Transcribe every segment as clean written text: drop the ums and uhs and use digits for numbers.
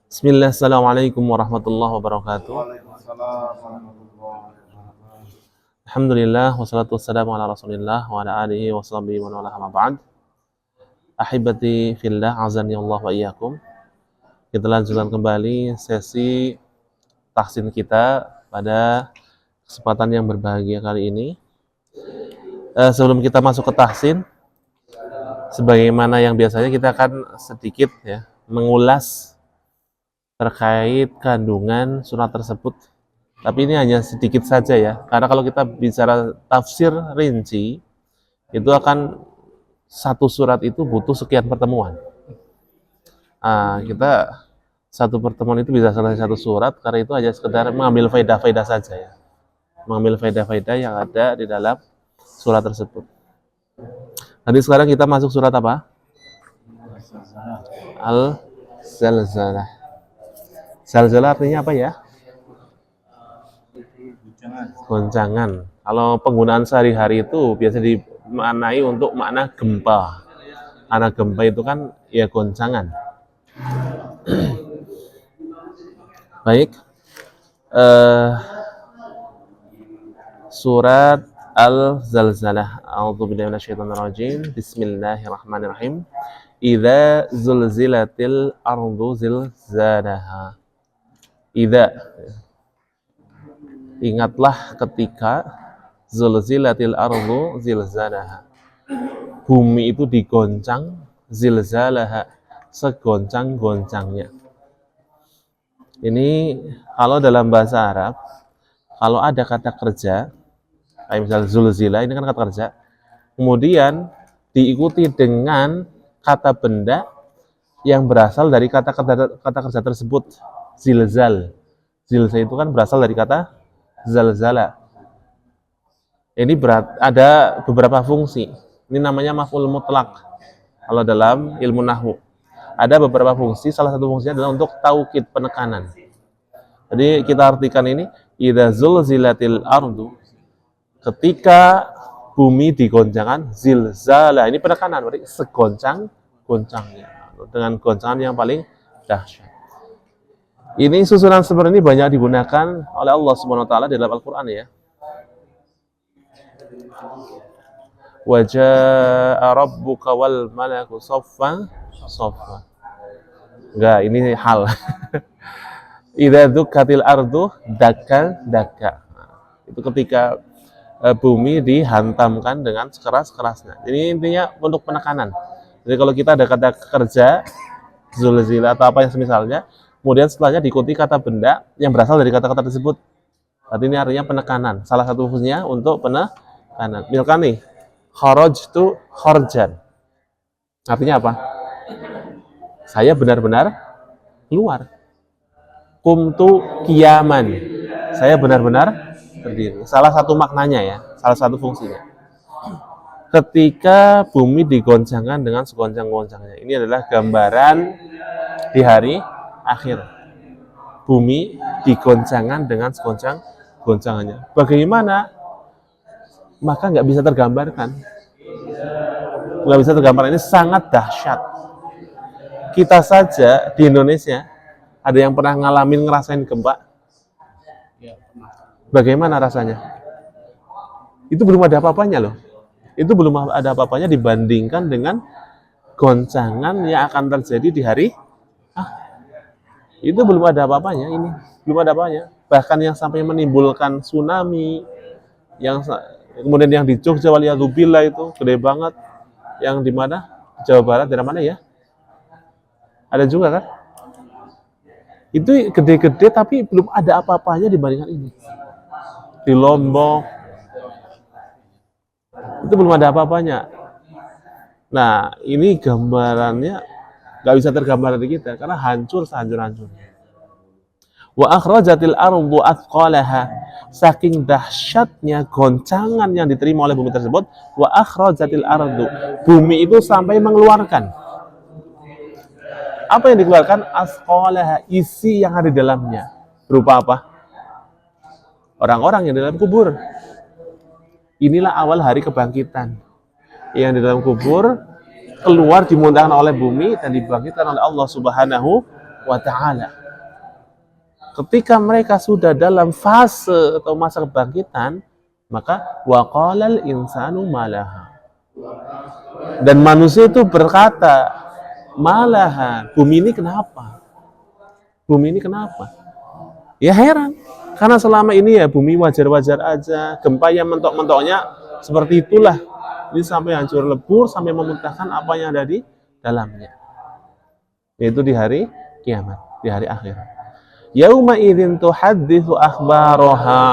Bismillah, assalamualaikum warahmatullahi wabarakatuh. Waalaikumsalam warahmatullahi wabarakatuh. Alhamdulillah, wassalatu wassalamu ala rasulillah wa ala alihi wa sahbihi wa ala amma ba'd. Ahibati fillah, azani Allah wa iyyakum. Kita lanjutkan kembali sesi tahsin kita pada kesempatan yang berbahagia kali ini. Sebelum kita masuk ke tahsin, sebagaimana yang biasanya kita akan sedikit mengulas terkait kandungan surat tersebut. Tapi ini hanya sedikit saja ya, karena kalau kita bicara tafsir rinci, itu akan satu surat itu butuh sekian pertemuan. Kita satu pertemuan itu bisa selesai satu surat, karena itu hanya sekedar mengambil faedah-faedah saja ya. Mengambil faedah-faedah yang ada di dalam surat tersebut. Nanti sekarang kita masuk surat apa? Al-Zalzalah. Zalzalah artinya apa ya? Goncangan. Kalau penggunaan sehari-hari itu biasa dimaknai untuk makna gempa. Karena gempa itu kan ya goncangan. Baik. Surat Al-Zalzalah. A'udzubillahi minasyaitonirrajim. Bismillahirrahmanirrahim. Idza zulzilatil ardu zilzalaha. Idza, ingatlah ketika zulzilatil ardu zilzalaha. Bumi itu digoncang, zilzalaha, segoncang-goncangnya. Ini kalau dalam bahasa Arab, kalau ada kata kerja, kayak misalnya zulzila, ini kan kata kerja, kemudian diikuti dengan kata benda yang berasal dari kata kerja tersebut. Zilzal. Zilzal itu kan berasal dari kata zalzala. Ini ada beberapa fungsi. Ini namanya maf'ul mutlak. Kalau dalam ilmu nahwu, ada beberapa fungsi. Salah satu fungsinya adalah untuk taukid, penekanan. Jadi kita artikan ini, idza zulzilatil ardu, ketika bumi digoncangkan, zilzala, ini penekanan, berarti segoncang-goncangnya, dengan goncangan yang paling dahsyat. Ini susunan seperti ini banyak digunakan oleh Allah Subhanahu wa taala di dalam Al-Qur'an ya. Wa jaa'a rabbuka wal malaku saffan saffa. Enggak, ini hal. Idza dzukkatil ardu dakkan dakka. Itu ketika bumi dihantamkan dengan sekeras-kerasnya. Ini intinya untuk penekanan. Jadi kalau kita ada kata kerja, zulzila atau apa yang semisalnya, kemudian setelahnya diikuti kata benda yang berasal dari kata-kata tersebut. Berarti ini artinya penekanan. Salah satu fungsinya untuk penekanan. Misalkan nih, kharajtu kharjan. Artinya apa? Saya benar-benar keluar. Qumtu qiyaman. Saya benar-benar berdiri. Salah satu maknanya ya, salah satu fungsinya. Ketika bumi digoncangkan dengan segoncang-goncangnya. Ini adalah gambaran di hari akhir. Bumi digoncangkan dengan segoncang-goncangannya. Bagaimana? Maka nggak bisa tergambarkan. Nggak bisa tergambarkan, ini sangat dahsyat. Kita saja di Indonesia, ada yang pernah ngerasain gempa? Bagaimana rasanya? Itu belum ada apa-apanya loh. Itu belum ada apa-apanya dibandingkan dengan goncangan yang akan terjadi di hari itu belum ada apa-apanya ini. Belum ada apa-apanya. Bahkan yang sampai menimbulkan tsunami, yang kemudian yang di Jogja waliyadzubillah itu gede banget. Yang di mana? Jawa Barat, daerah mana ya? Ada juga kan? Itu gede-gede tapi belum ada apa-apanya dibandingkan ini. Di Lombok itu belum ada apa-apanya. Nah, ini gambarannya nggak bisa tergambar di kita karena hancur sehancur-hancurnya. Wa akhrajatil ardu athqalaha, saking dahsyatnya goncangan yang diterima oleh bumi tersebut, wa akhrajatil ardu, bumi itu sampai mengeluarkan. Apa yang dikeluarkan? Athqalaha, isi yang ada di dalamnya. Berupa apa? Orang-orang yang di dalam kubur. Inilah awal hari kebangkitan. Yang di dalam kubur keluar dimuntahkan oleh bumi dan dibangkitkan oleh Allah Subhanahu wa ta'ala. Ketika mereka sudah dalam fase atau masa kebangkitan, maka waqalal insanu malaha. Dan manusia itu berkata, malaha, bumi ini kenapa? Bumi ini kenapa? Ya heran, karena selama ini ya bumi wajar-wajar aja, gempa yang mentok-mentoknya seperti itulah. Ini sampai hancur lebur, sampai memuntahkan apa yang ada di dalamnya. Yaitu di hari kiamat, di hari akhirat. Yauma idzin tuhadditsu akhbaraha.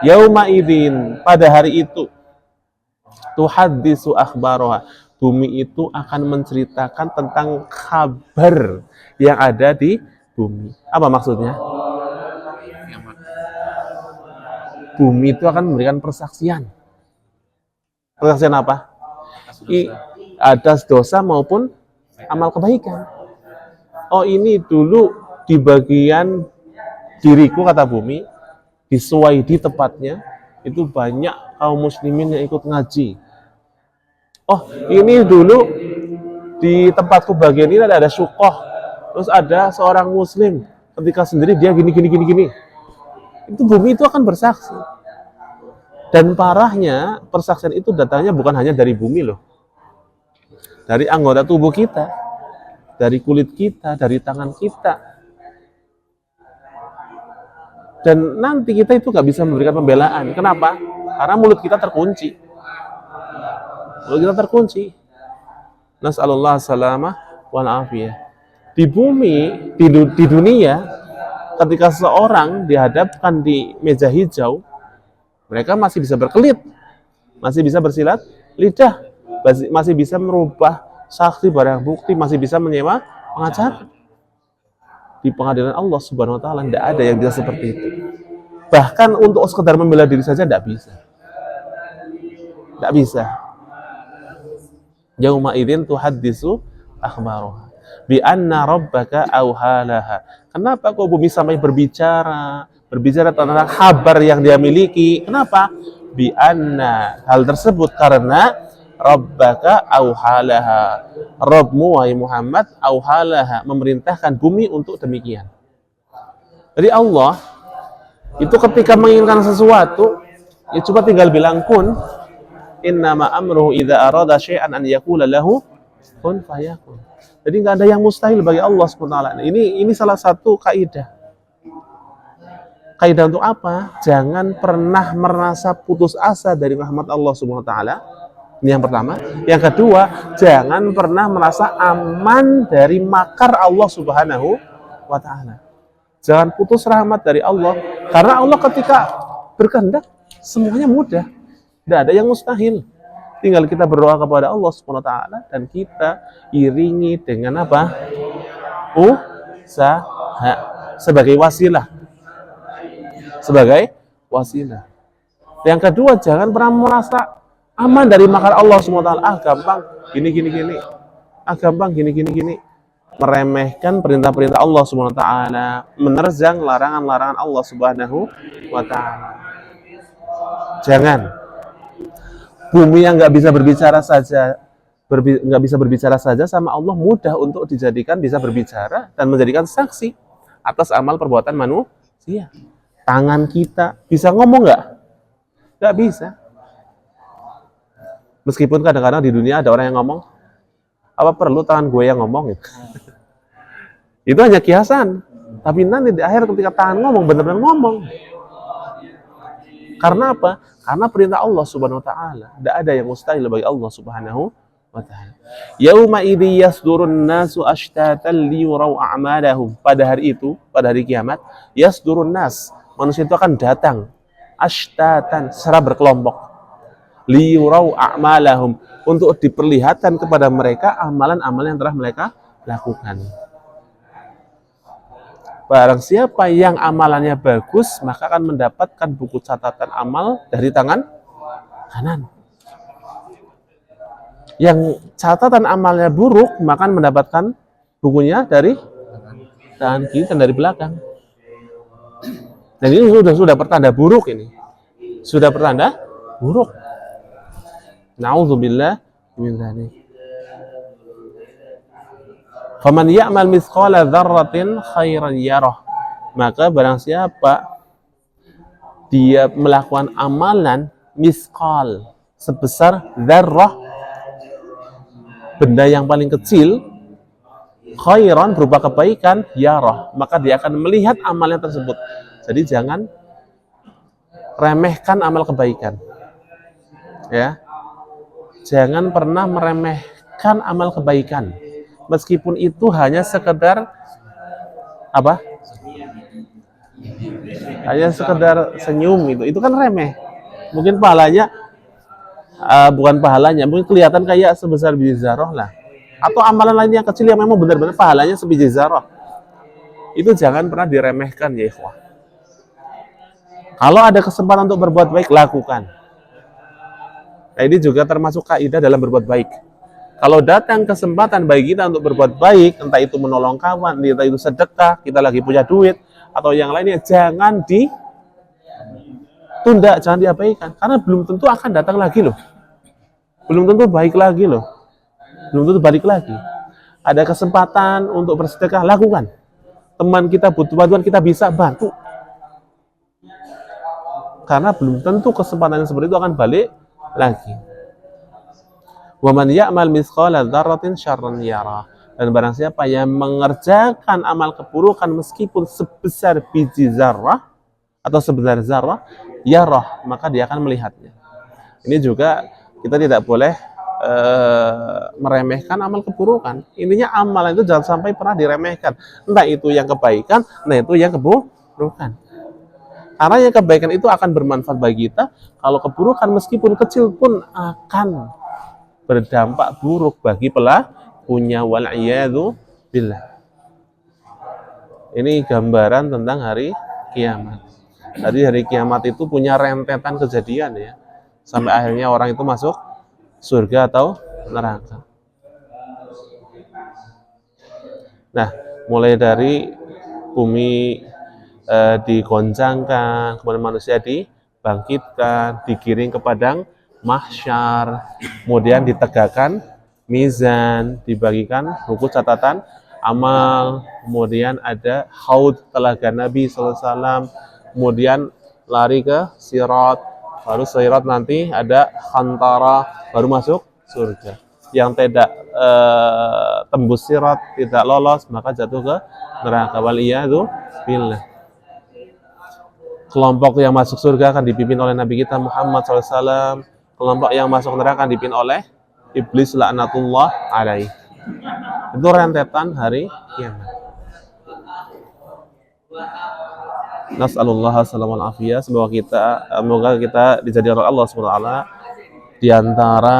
Yauma idzin, pada hari itu, tuhadditsu akhbaraha. Bumi itu akan menceritakan tentang kabar yang ada di bumi. Apa maksudnya? Bumi itu akan memberikan persaksian. Persaksian apa? Atas dosa maupun amal kebaikan. Oh, ini dulu di bagian diriku, kata bumi, di Suwaidi tepatnya, itu banyak kaum muslimin yang ikut ngaji. Oh, ini dulu di tempatku bagian ini ada syukoh. Terus ada seorang muslim, ketika sendiri dia gini. Itu bumi itu akan bersaksi. Dan parahnya, persaksian itu datangnya bukan hanya dari bumi loh. Dari anggota tubuh kita, dari kulit kita, dari tangan kita. Dan nanti kita itu gak bisa memberikan pembelaan. Kenapa? Karena mulut kita terkunci. Mulut kita terkunci. Nas'alullah salamah wal afiyah. Di bumi, di dunia, ketika seseorang dihadapkan di meja hijau, mereka masih bisa berkelit, masih bisa bersilat lidah, masih bisa merubah saksi barang bukti, masih bisa menyewa pengacara. Di pengadilan Allah Subhanahu wa taala tidak ada yang bisa seperti itu. Bahkan untuk sekedar membela diri saja tidak bisa. Tidak bisa. Yauma idzin tuhaddisu akhbaraha bi anna rabbaka auhalaha. Kenapa kok bumi sampai berbicara tentang kabar yang dia miliki? Kenapa? Bi anna, hal tersebut karena rabbaka auhalaha. Rabbmu wahai Muhammad auhalaha, memerintahkan bumi untuk demikian. Jadi Allah itu ketika menginginkan sesuatu, ya coba tinggal bilang kun. Innama amruhu idza arada syai'an an yaqula lahu kun fayakun. Jadi nggak ada yang mustahil bagi Allah SWT. Ini salah satu kaidah. Kaidah untuk apa? Jangan pernah merasa putus asa dari rahmat Allah SWT. Ini yang pertama. Yang kedua, jangan pernah merasa aman dari makar Allah Subhanahu wa taala. Jangan putus rahmat dari Allah, karena Allah ketika berkehendak semuanya mudah. Tidak ada yang mustahil. Tinggal kita berdoa kepada Allah Subhanahu wa taala dan kita iringi dengan apa? Usaha sebagai wasilah. Sebagai wasilah. Yang kedua, jangan pernah merasa aman dari makar Allah SWT. Gampang gini. Gampang gini. Meremehkan perintah-perintah Allah SWT, menerjang larangan-larangan Allah Subhanahu wa taala. Jangan. Bumi yang nggak bisa berbicara saja sama Allah mudah untuk dijadikan bisa berbicara dan menjadikan saksi atas amal perbuatan manusia. Tangan kita bisa ngomong nggak? Nggak bisa. Meskipun kadang-kadang di dunia ada orang yang ngomong, apa perlu tangan gue yang ngomong? Itu hanya kiasan. Tapi nanti di akhir ketika tangan ngomong, benar-benar ngomong. Karena apa? Karena perintah Allah Subhanahu wa taala. Tidak ada yang mustahil bagi Allah Subhanahu wa taala. Yauma idzi yasdurun nasu ashtatan liyurau a'malahum. Pada hari itu, pada hari kiamat, yasdurun nas, manusia itu akan datang ashtatan, secara berkelompok. Liyurau a'malahum, untuk diperlihatkan kepada mereka amalan-amalan yang telah mereka lakukan. Barang siapa yang amalannya bagus, maka akan mendapatkan buku catatan amal dari tangan kanan. Yang catatan amalnya buruk, maka mendapatkan bukunya dari tangan kiri dan dari belakang. Dan ini sudah pertanda buruk ini. Sudah pertanda buruk. Na'udzubillah min dzalik. Faman ya'mal mithqala dzarratin khairan yarah. Maka barang siapa dia melakukan amalan misqal sebesar dzarrah, benda yang paling kecil, khairan berupa kebaikan, yarah, maka dia akan melihat amalnya tersebut. Jadi jangan remehkan amal kebaikan. Ya. Jangan pernah meremehkan amal kebaikan. Meskipun itu hanya sekedar apa? Hanya sekedar senyum itu kan remeh. Mungkin pahalanya bukan pahalanya, mungkin kelihatan kayak sebesar biji zarah lah. Atau amalan lain yang kecil yang memang benar-benar pahalanya sebiji zarah. Itu jangan pernah diremehkan ya ikhwah. Kalau ada kesempatan untuk berbuat baik, lakukan. Nah, ini juga termasuk kaidah dalam berbuat baik. Kalau datang kesempatan bagi kita untuk berbuat baik, entah itu menolong kawan, entah itu sedekah, kita lagi punya duit, atau yang lainnya, jangan ditunda, jangan diabaikan. Karena belum tentu akan datang lagi loh. Belum tentu baik lagi loh. Belum tentu balik lagi. Ada kesempatan untuk bersedekah, lakukan. Teman kita butuh bantuan, kita bisa bantu. Karena belum tentu kesempatan yang seperti itu akan balik lagi. Wa man ya'mal mithqala dzarratin syarran yarah. Dan barang siapa yang mengerjakan amal keburukan meskipun sebesar biji zarrah atau sebesar zarrah, yarah, maka dia akan melihatnya. Ini juga kita tidak boleh meremehkan amal keburukan. Intinya amalan itu jangan sampai pernah diremehkan. Entah itu yang kebaikan, entah itu yang keburukan. Karena yang kebaikan itu akan bermanfaat bagi kita. Kalau keburukan meskipun kecil pun akan berdampak buruk bagi pelakunya, wal'iyadu billah. Ini gambaran tentang hari kiamat. Jadi hari kiamat itu punya rentetan kejadian ya. Sampai akhirnya orang itu masuk surga atau neraka. Nah, mulai dari bumi digoncangkan, kemudian manusia dibangkitkan, digiring ke padang mahsyar, kemudian ditegakkan mizan, dibagikan buku catatan amal, kemudian ada haud telaga Nabi SAW, kemudian lari ke sirat, baru sirat nanti ada khantara, baru masuk surga. Yang tidak tembus sirat, tidak lolos, maka jatuh ke neraka. Waliyadu billah. Kelompok yang masuk surga akan dipimpin oleh Nabi kita Muhammad SAW. Kelompok yang masuk neraka akan dipimpin oleh iblis laknatullah alaih. Itu rentetan hari kiamat. Nas'alullah salamul afiyah. Semoga kita dijadikan oleh Allah SWT di antara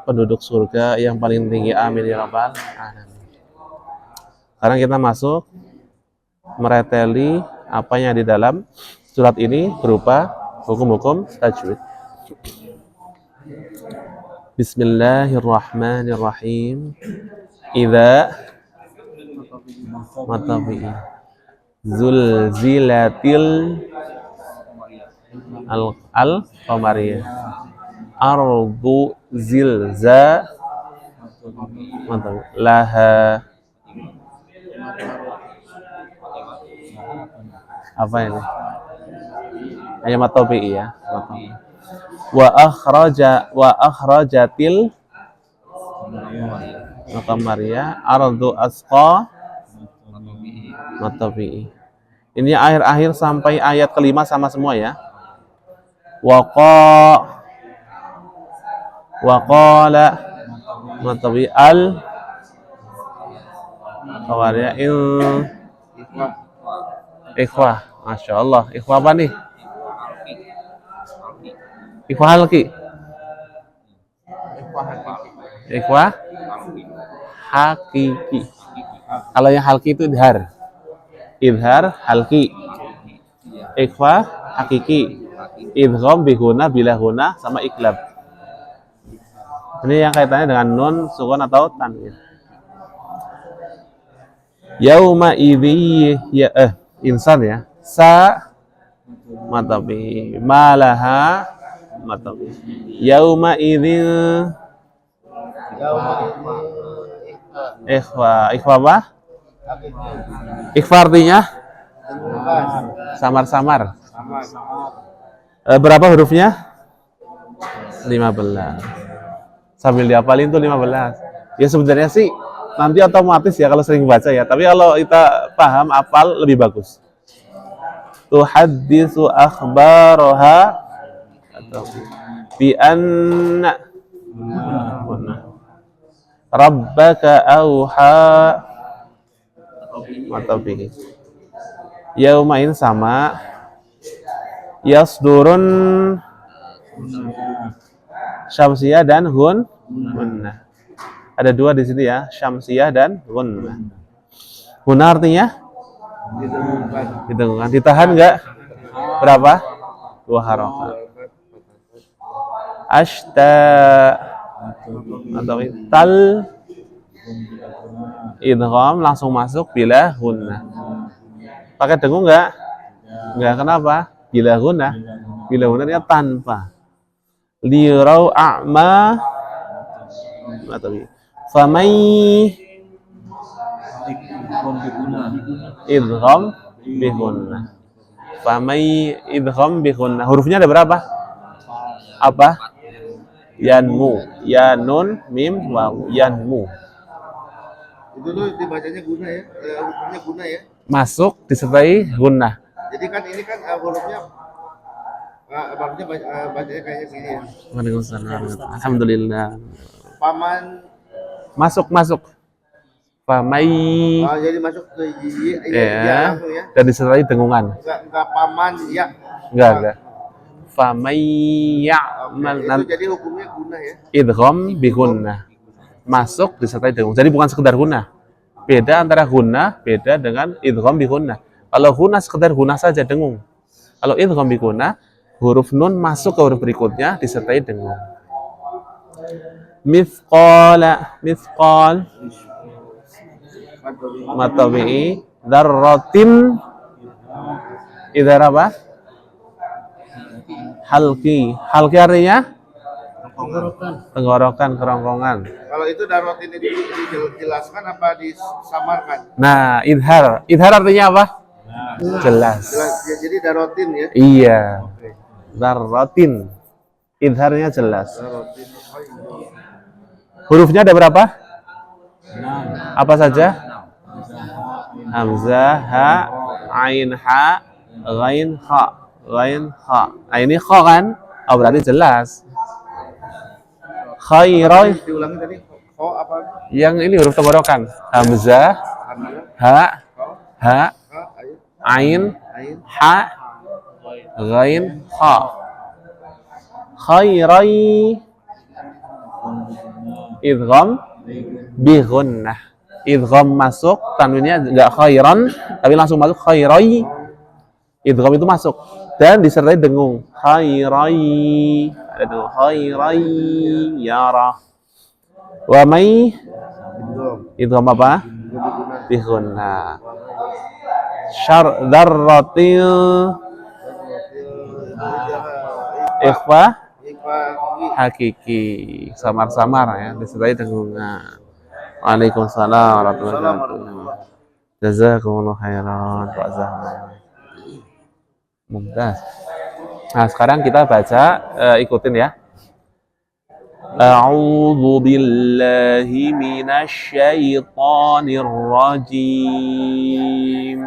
penduduk surga yang paling tinggi. Amin ya rabbal alamin. Sekarang kita masuk mereteli apa yang di dalam surat ini berupa hukum-hukum tajwid. Bismillahirrahmanirrahim. Idza matabi zulzilatil al-qamariyah ardu zilza laha. Apa ini? Hanya matobi ya. Wa akhrajatil qamariyah ardu asqa matobi. Ini akhir-akhir sampai ayat kelima sama semua ya. Waqala matobi al qamariyah ikhwah. Masya Allah. Ikhwah apa nih? Ikhwah halki. Ikhwah hakiki. Kalau yang halki itu idhar. Idhar halki. Ikhwah hakiki. Idgham bihuna bilahuna sama iklab. Ini yang kaitannya dengan nun, sukun atau tanwin. Yauma idzi ya insan ya. Sa matabi malaha matabi. Yauma idzin Ikhfa. Ikhfa apa? Ikhfa artinya samar-samar. Berapa hurufnya? 15. Sambil dihafalin tuh 15. Ya sebenarnya sih nanti otomatis ya kalau sering baca ya. Tapi kalau kita paham, hafal lebih bagus. Tuhaddisu akhbaraha atau bi anna rabbaka auha atau bihi. Yaumain sama yasdurun syamsiyah dan gunnah. Ada dua di sini ya, syamsiyah dan gunnah. Gunnah artinya didengungkan. Ditahan enggak? Berapa? 2 harokat. Ashta atau tal idgham langsung masuk bila gunnah. Pakai dengung enggak? Enggak, kenapa? Bila gunnah. Bila gunnahnya tanpa. Lirau a'ma atau famai idgham bi gunnah. Famai idgham bi gunnah. Hurufnya ada berapa? Apa? Yanmu, yanun, mim, waw, yanmu. Itu tuh dibacanya guna ya, hurufnya guna ya. Masuk disertai gunnah. Jadi kan ini kan hurufnya bacanya kayak gini ya. Waalaikumsalam. Alhamdulillah. Paman. Masuk. Famai. Jadi masuk ke ya, langsung ya. Dan disertai dengungan. Enggak paman ya. Enggak. Famai ya'mal. Itu jadi hukumnya guna ya. Idgham bi gunnah. Masuk disertai dengung. Jadi bukan sekedar gunnah. Beda antara gunnah beda dengan idgham bi gunnah. Kalau gunnah sekedar gunnah saja dengung. Kalau idgham bi gunnah, huruf nun masuk ke huruf berikutnya disertai dengung. Mithqal matabi'i dzarratin idhar apa? Halki artinya tenggorokan, kerongkongan. Kalau itu darotin itu dijelaskan apa disamarkan? Nah, idhar artinya apa? Jelas. Jadi darotin ya? Iya. Darotin. Idharnya jelas. Hurufnya ada berapa? Apa saja? Hamzah, ha, ain, ha, ghain, kha. Nah, ini kha kan? Oh, berarti jelas. Khairan. Diulangi tadi. Kho apa? Yang ini huruf tenggorokan. Hamzah, ha, ain, ha, ghain, kha. Khairai idgham bi gunnah. Idgham masuk, tanwinnya enggak khairan, tapi langsung masuk khairai. Idgham itu masuk dan disertai dengung. Khairai. Ada dengung. Khairai yara. Wa mai idgham apa? Bi gunnah. Syar dzarratil ikhfa hakiki, samar-samar ya, disertai dengungan. Waalaikumsalam warahmatullahi wabarakatuh. Jazakumullah khairan wa jazaakumullah. Mumtaz. Nah, sekarang kita baca, ikutin ya. A'udzu billahi minasy syaithanir rajim.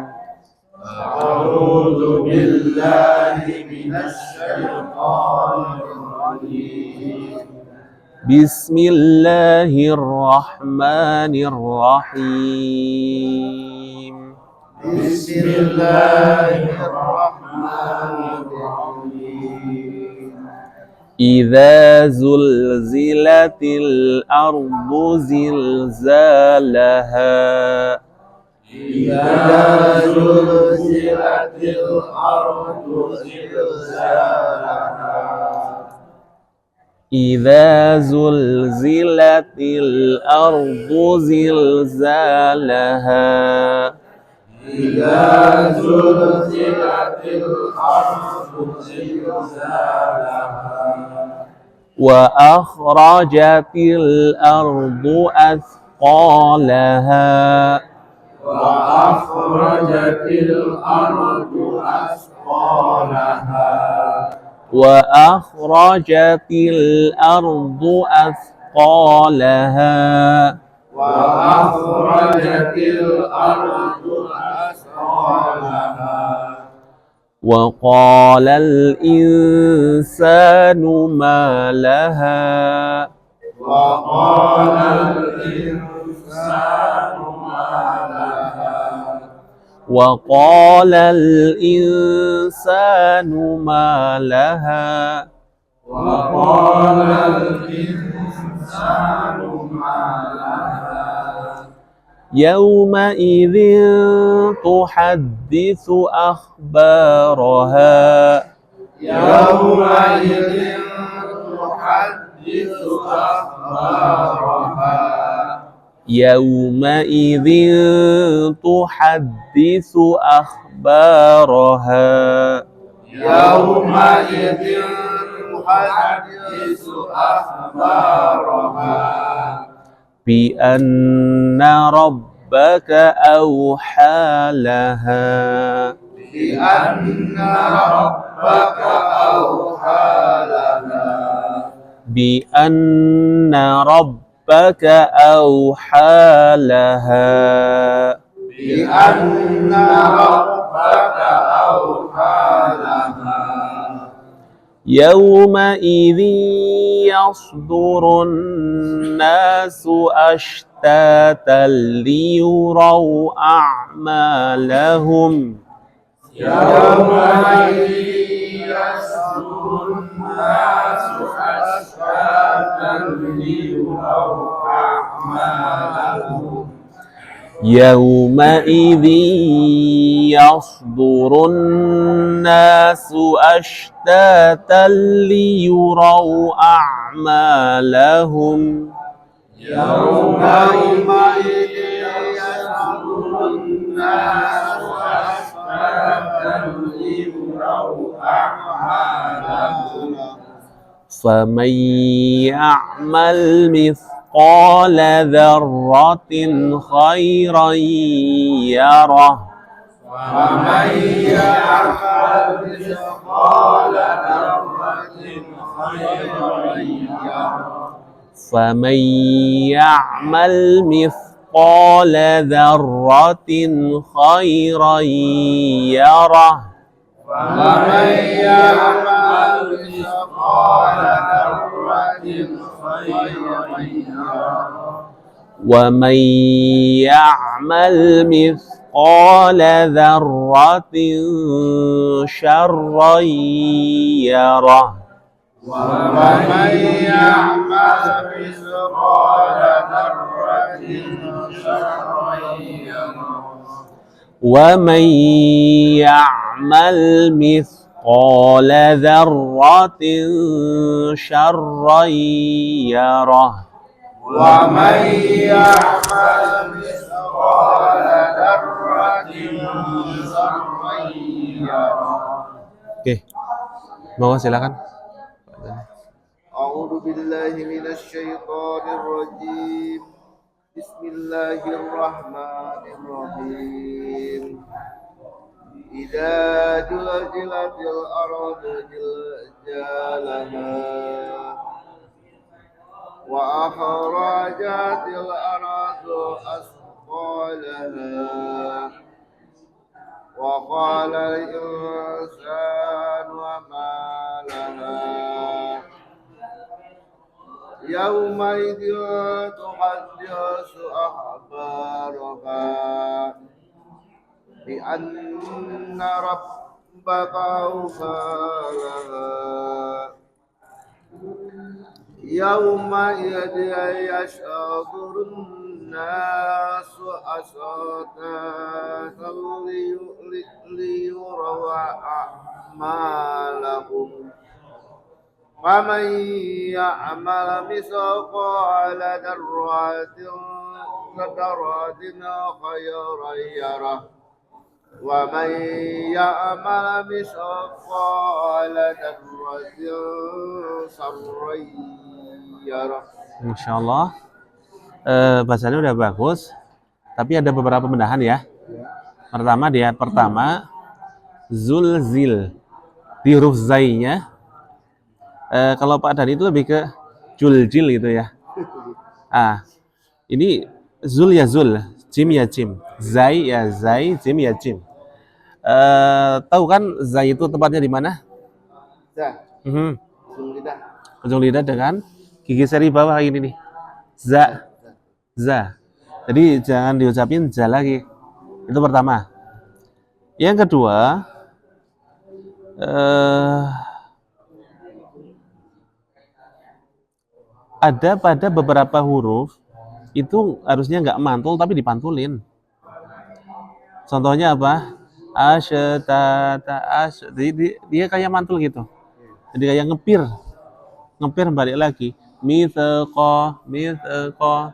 A'udzu billahi minasy syaithanir rajim. Bismillahirrahmanirrahim. Bismillahirrahmanirrahim. Idza zulzilatil ardu zilzalaha. Idza zulzilatil ardu zilzalaha. Idza zulzilatil ardu zilzalaha. Idza zulzilatil ardu zilzalaha. Wa akhrajatil ardu athqalaha. أثقالها وأخرجت الأرض أثقالها وأخرجت الأرض أثقالها وأخرجت الأرض أثقالها وقال الإنسان ما لها وقال الإنسان ما لها وقال الإنسان ما لها وقال الإنسان ما لها يومئذ تحدث أخبارها يومئذ تحدث أخبارها يومئذ تحدث أخبارها يومئذ تحدث أخبارها بأن ربك أوحى لها بأن ربك أوحى لها بأن ربك أوحى لها بأن ربك أوحى لها يومئذ يصدر الناس أشتاتا ليروا أعمالهم يومئذ يصدر الناس أشتاتا ليروا أعمالهم يومئذ يصدر الناس أشتاتا ليروا أعمالهم يومئذ يصدر الناس أشتاتا ليروا أعمالهم فمن يعمل مثقال ذرة خيرا يره ومن يعمل مثقال ذرة خيرا يره فمن يعمل مثقال ذرة خيرا يره ومن يعمل مثقال ذرة خيرا يره ومن يعمل مثقال ذرة شرا يره ومن يعمل مثقال ذرة شرا يره ومن يعمل مثقال ذرة شرا يره ومن يعمل مثقال ذرة شرا يره. Oke, mau silakan. أعوذ بالله من الشيطان الرجيم بسم الله الرحمن الرحيم إذا زلزلت الأرض زلزالها وأخرجت الأرض أثقالها وقال الإنسان وما لها يومئذ تحدث أخبارها بأن ربك أوحى لها يومئذ يشعر الناس أشتاتا ليروا أعمالهم ومن يعمل مثقال ذرة خيرا يره ومن يعمل مثقال ذرة شرا يره. Insyaallah Bacanya udah bagus, tapi ada beberapa pembenahan ya. Pertama, di ayat pertama, zulzil. Di huruf zai-nya, kalau Pak Dhani itu lebih ke juljil gitu ya. Ini zul ya zul, jim ya jim. Zai ya zai, jim ya jim. Tahu kan zai itu tempatnya di mana? Dah, Mhm. ujung lidah. Ujung lidah dengan gigi seri bawah ini nih. Za, za. Jadi jangan diucapin za lagi. Itu pertama. Yang kedua, ada pada beberapa huruf itu harusnya nggak mantul tapi dipantulin. Contohnya apa? Asyatata asy. Dia kayak mantul gitu. Jadi kayak ngepir balik lagi. Mitsaqo, mitsaqo.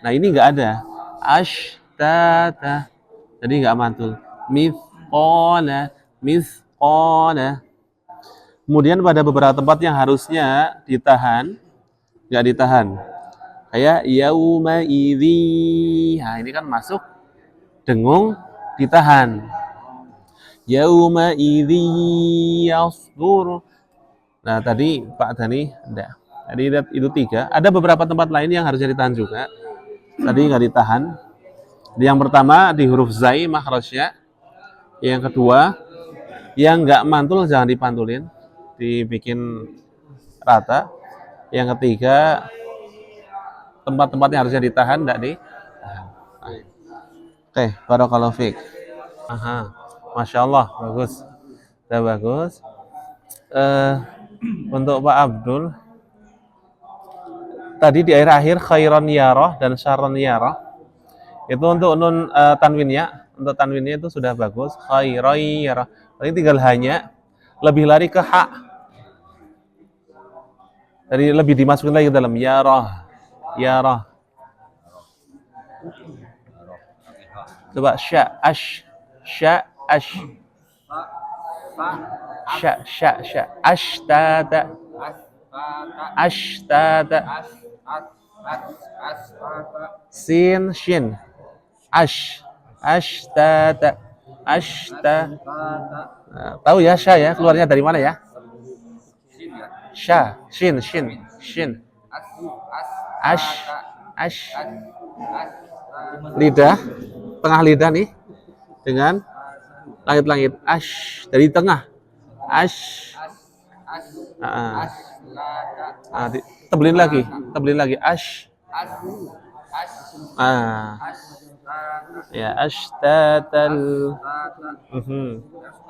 Nah ini nggak ada. Ashtata. Jadi nggak mantul. Mithqona, mithqona. Kemudian pada beberapa tempat yang harusnya ditahan, nggak ditahan. Kayak yauma idzi. Nah ini kan masuk dengung ditahan. Yauma idzi yasdur. Nah tadi Pak Dhani enggak. Jadi itu 3. Ada beberapa tempat lain yang harusnya ditahan juga. Tadi nggak ditahan. Yang pertama di huruf zai makhrajnya. Yang kedua, yang nggak mantul jangan dipantulin, dibikin rata. Yang ketiga, tempat-tempat yang harusnya ditahan enggak ditahan. Oke, barakallahu fiik. Aha, masya Allah, bagus, sudah bagus. Untuk Pak Abdul, tadi di akhir khairon yarah dan syarron yarah, itu untuk nun tanwinnya, untuk tanwinnya itu sudah bagus. Khairon yarah, paling tinggal hanya lebih lari ke hak, jadi lebih dimasukin lagi ke dalam yarah, yarah. Coba sya, ash, sya, ash, sya, ashtata, ashtata, sin, shin, ash, ashtata, ashta. Nah, tahu ya sya ya, keluarnya dari mana ya? Sya, shin, shin, shin, ash, ash. Lidah, tengah lidah nih dengan langit-langit. Ash dari tengah. Ash. Tebelin lagi. Ash. Ya ashtatal.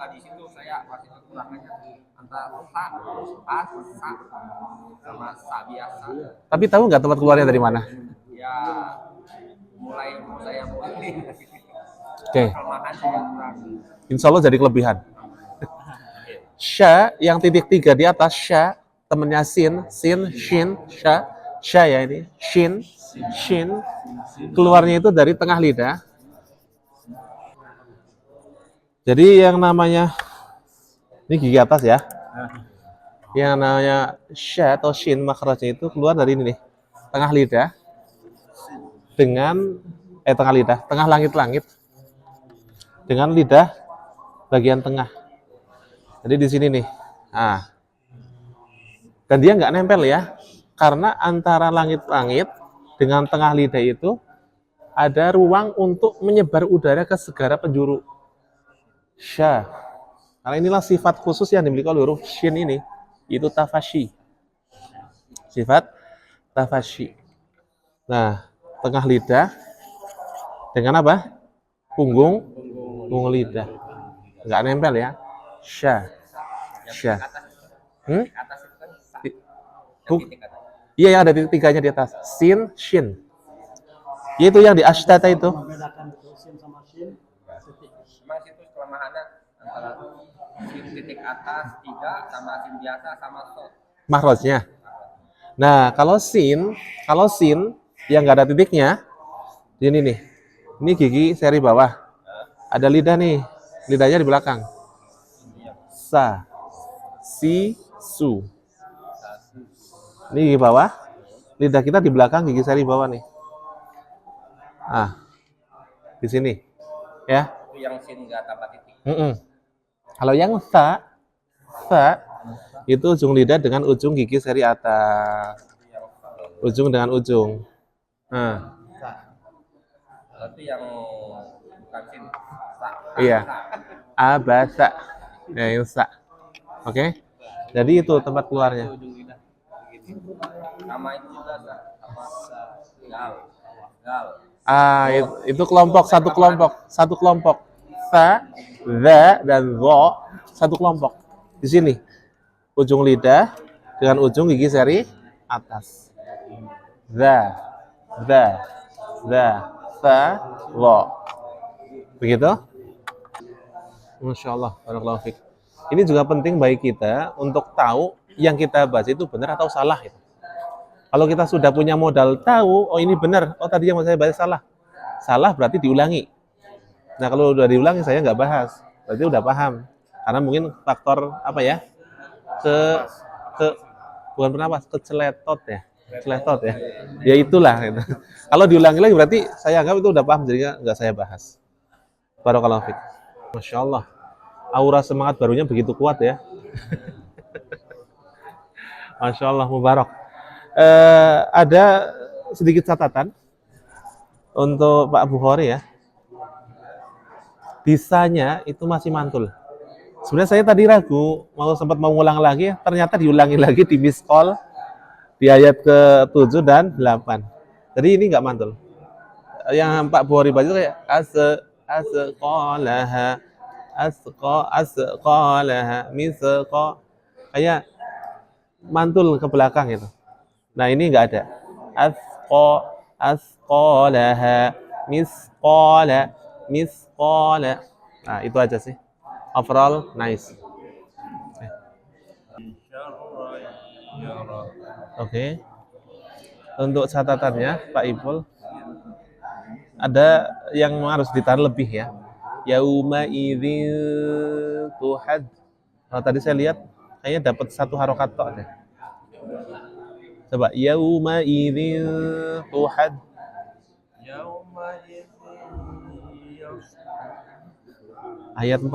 Di situ saya masih kekurangannya antara sa sama sa biasa. Tapi tahu nggak tempat keluarnya dari mana? Ya mulai saya mulai. Oke. Kelemahan saya kurang. Insya Allah jadi kelebihan. Sya yang titik 3 di atas sya, temennya sin, shin, sya ya ini, shin, keluarnya itu dari tengah lidah. Jadi yang namanya, ini gigi atas ya, yang namanya sya atau shin makhrajnya itu keluar dari ini nih, tengah lidah, dengan tengah langit-langit, dengan lidah bagian tengah. Jadi di sini nih. Nah. Dan dia nggak nempel ya. Karena antara langit-langit dengan tengah lidah itu ada ruang untuk menyebar udara ke segala penjuru. Sya. Karena inilah sifat khusus yang dimiliki oleh huruf shin ini. Itu tafashi. Sifat tafashi. Nah, tengah lidah dengan apa? Punggung lidah. Nggak nempel ya. Sya. Iya yang ada di tiganya di atas. Sin, shin. Itu yang di ashtata itu. Memang situ kelemahannya antara sin titik atas 3 sama sin biasa sama so. Mahrajnya. Nah, kalau sin yang nggak ada titiknya, ini nih. Ini gigi seri bawah. Ada lidah nih. Lidahnya di belakang. Sa, si, su. Ini gigi bawah. Lidah kita di belakang gigi seri bawah nih. Ah, di sini. Ya. Itu yang sin nggak tambah titik. Kalau yang sa itu ujung lidah dengan ujung gigi seri atas. Yang Ujung dengan ujung. Nah, itu yang bukan sin. Sa. iya. Sa. Abasa. Ya, yang sa. Oke. Jadi itu tempat keluarnya. Sama itu juga sa. Apa? Gal. Gal. Ah, itu kelompok, satu kelompok. Sa, za, dan zo, satu kelompok. Di sini, ujung lidah dengan ujung gigi seri atas. Za, za, za, sa, zo. Begitu? Masya Allah, barakallahu fiik. Ini juga penting bagi kita untuk tahu yang kita baca itu benar atau salah. Kalau kita sudah punya modal tahu, oh ini benar, oh tadi yang saya baca salah. Salah berarti diulangi. Nah kalau udah diulangi saya nggak bahas, berarti udah paham. Karena mungkin faktor apa ya? Ke bukan bernapas, keceletot ya. Celetot ya. Ya itulah gitu. Kalau diulangi lagi berarti saya anggap itu udah paham, jadi nggak saya bahas. Barakallahu fiik. Masya Allah. Aura semangat barunya begitu kuat ya. Masya Allah, mubarak. Ada sedikit catatan untuk Pak Bukhari ya. Bisanya itu masih mantul. Sebenarnya saya tadi ragu, sempat mau ngulang lagi, ternyata diulangi lagi di miss call di ayat ke-7 dan 8. Jadi ini nggak mantul. Yang Pak Bukhari baca itu kayak asqalaha, asqalaha, misqa. Kayak mantul ke belakang itu. Nah ini nggak ada. Asqalaha, misqala. Nah itu aja sih. Overall nice. Oke. Untuk catatannya Pak Ipul ada yang harus ditahan lebih ya. Yauma idzin tuhad. Kalau tadi saya lihat kayaknya dapat satu harokat tok deh. Coba yauma idzin tuhad. Ayat 4.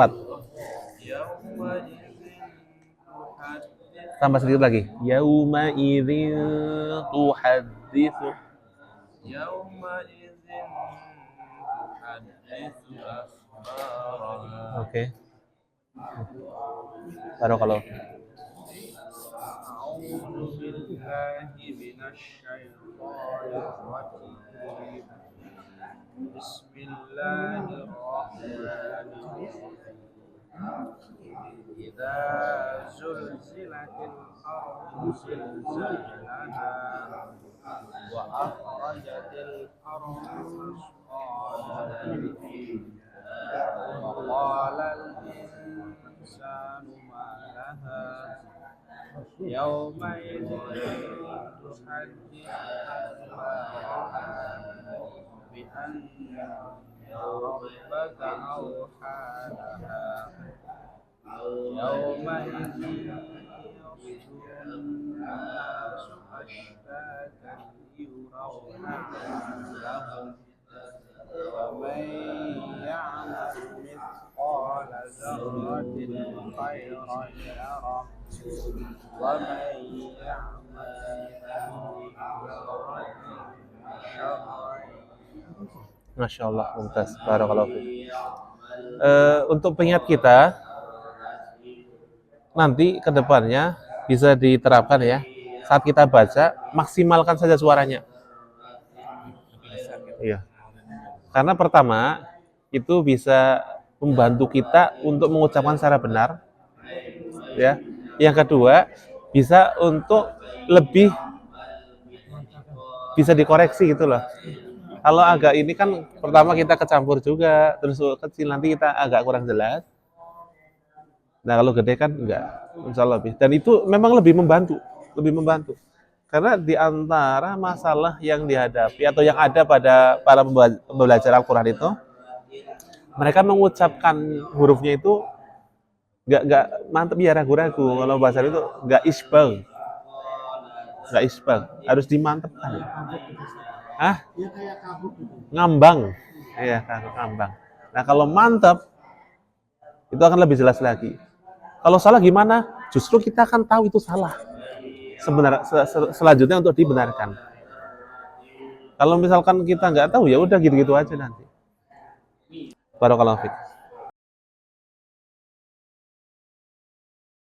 Tambah sedikit lagi. Yauma idzin tuhaditsu. Oke. Barakallahu. Bismillahirrahmanirrahim. Idza zulzilatil ardu zilzalaha wa akhrajatil ardu misqalaha wa qala al-insanu ma laha yawma idzin tuhaddithu akhbaraha bi anna rabbaka awha laha يومئذ يصدر الناس أشتاتا ليروا أعمالهم ومن يعمل مثقال ذرة خيرا يره ومن يعمل مثقال ذرة شرا Masya Allah, mumtaz. Barakallahu fiik. Untuk pengingat kita nanti ke depannya bisa diterapkan ya. Saat kita baca, maksimalkan saja suaranya. Iya. Karena pertama, itu bisa membantu kita untuk mengucapkan secara benar. Ya. Yang kedua, bisa untuk lebih bisa dikoreksi gitu loh. Kalau agak ini kan pertama kita kecampur juga, terus kecil nanti kita agak kurang jelas. Nah kalau gede kan enggak, insya Allah lebih. Dan itu memang lebih membantu. Karena di antara masalah yang dihadapi atau yang ada pada para pembelajar Al-Quran itu, mereka mengucapkan hurufnya itu enggak mantep ya, ragu-ragu. Kalau bahasa itu enggak isbal, harus dimantepkan. Ah, Ya kayak kabut gitu. ngambang. Iya, ngambang. Nah, kalau mantap itu akan lebih jelas lagi. Kalau salah gimana? Justru kita akan tahu itu salah. Selanjutnya untuk dibenarkan. Kalau misalkan kita nggak tahu, ya udah gitu-gitu aja nanti. Barakallahu fiik.